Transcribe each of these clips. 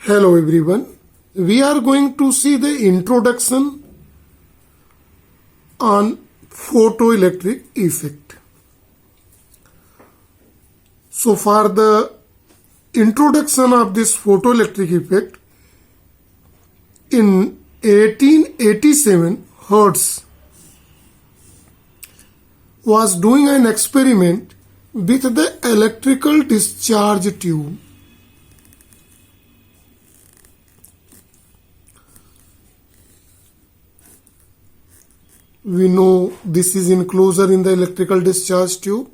Hello everyone. We are going to see the introduction on photoelectric effect. So for the introduction of this photoelectric effect, in 1887, Hertz was doing an experiment with the electrical discharge tube. We know this is enclosure in the electrical discharge tube.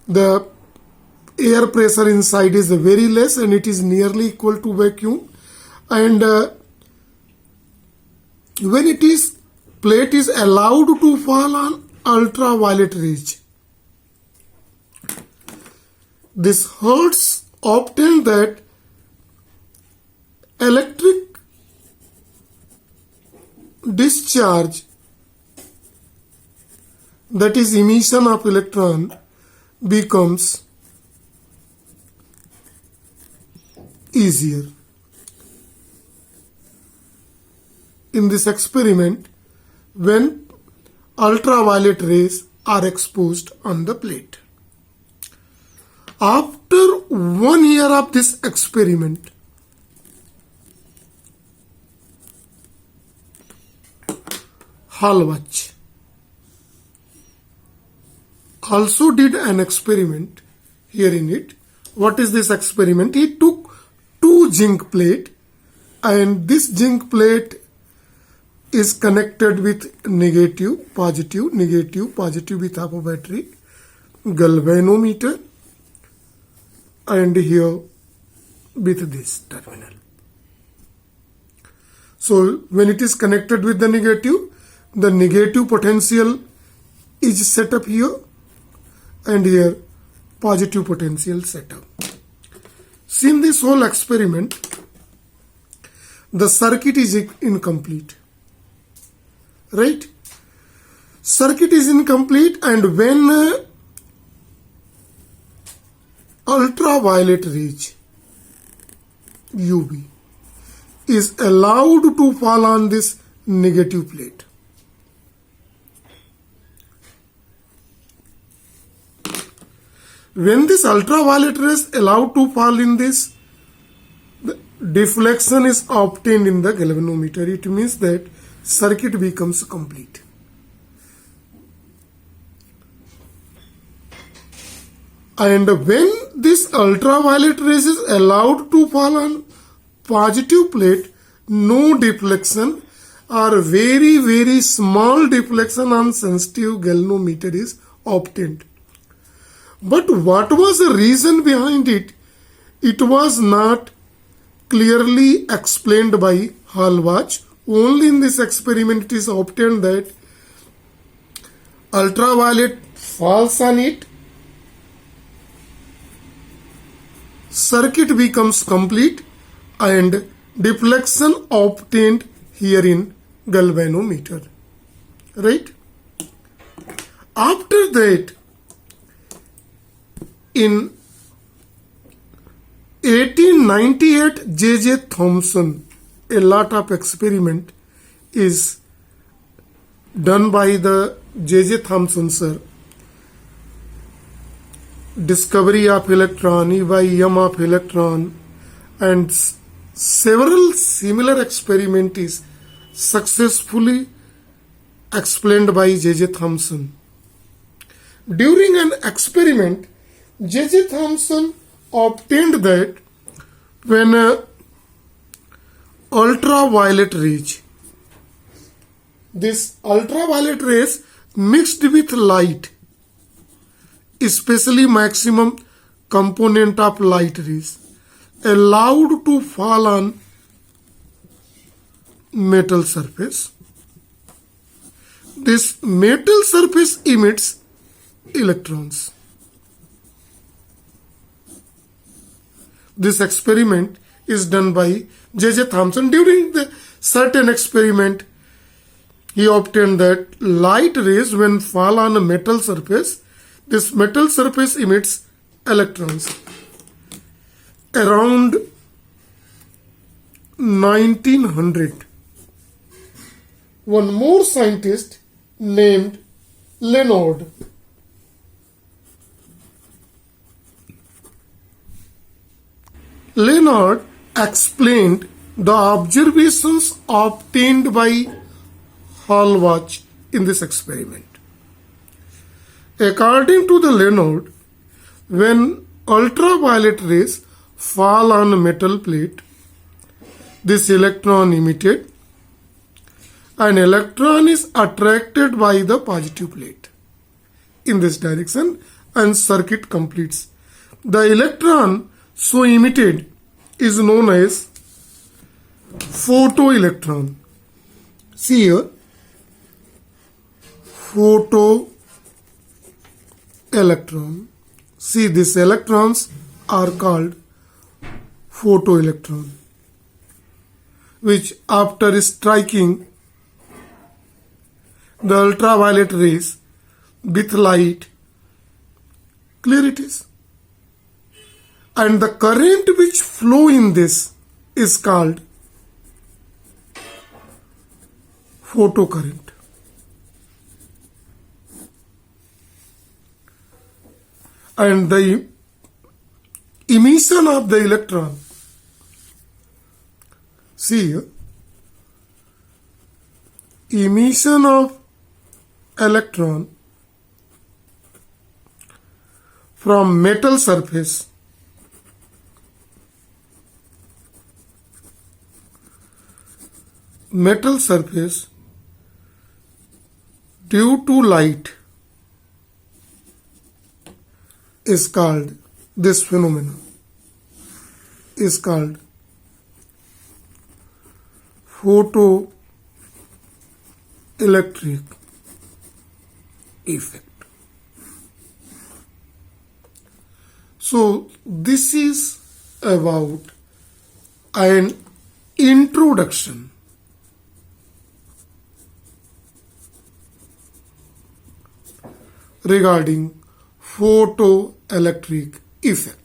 The air pressure inside is very less and it is nearly equal to vacuum, and when it is plate is allowed to fall on ultraviolet rays, this Hertz obtained that electric discharge, that is emission of electron, becomes easier. In this experiment, when ultraviolet rays are exposed on the plate. After 1 year of this experiment, Halbach also did an experiment here in it. What is this experiment? He took 2 zinc plate, and this zinc plate is connected with negative, positive with half a battery, galvanometer, and here with this terminal. So when it is connected with the negative potential is set up here, and here positive potential set up. See, in this whole experiment, the circuit is incomplete, right? Circuit is incomplete, and when ultraviolet rays UV is allowed to fall on this negative plate, when this ultraviolet rays allowed to fall in this, the deflection is obtained in the galvanometer. It means that circuit becomes complete. And when this ultraviolet rays is allowed to fall on positive plate, no deflection or very small deflection on sensitive galvanometer is obtained. But what was the reason behind it? It was not clearly explained by Halbach. Only in this experiment it is obtained that ultraviolet falls on it, circuit becomes complete, and deflection obtained here in galvanometer. Right? After that, in 1898, J.J. Thomson, a lot of experiment is done by the J.J. Thomson sir. Discovery of electron, EM of electron, and several similar experiment is successfully explained by J.J. Thomson. During an experiment, J.J. Thomson obtained that when ultraviolet rays, this ultraviolet rays mixed with light, especially maximum component of light rays, allowed to fall on metal surface. This metal surface emits electrons. This experiment is done by J.J. Thomson. During the certain experiment, he obtained that light rays, when fall on a metal surface, this metal surface emits electrons. around 1900, one more scientist named Leonard explained the observations obtained by Hallwach in this experiment. According to the Leonard, when ultraviolet rays fall on a metal plate, this electron emitted, an electron is attracted by the positive plate in this direction and circuit completes. The electron so emitted is known as photoelectron. See here, photoelectron. See, these electrons are called photoelectron, which after striking the ultraviolet rays with light, clear it is. And the current which flow in this is called photocurrent. And the emission of the electron, see here, emission of electron from metal surface due to light is called, this phenomenon is called photoelectric effect. So this is about an introduction regarding photoelectric effect.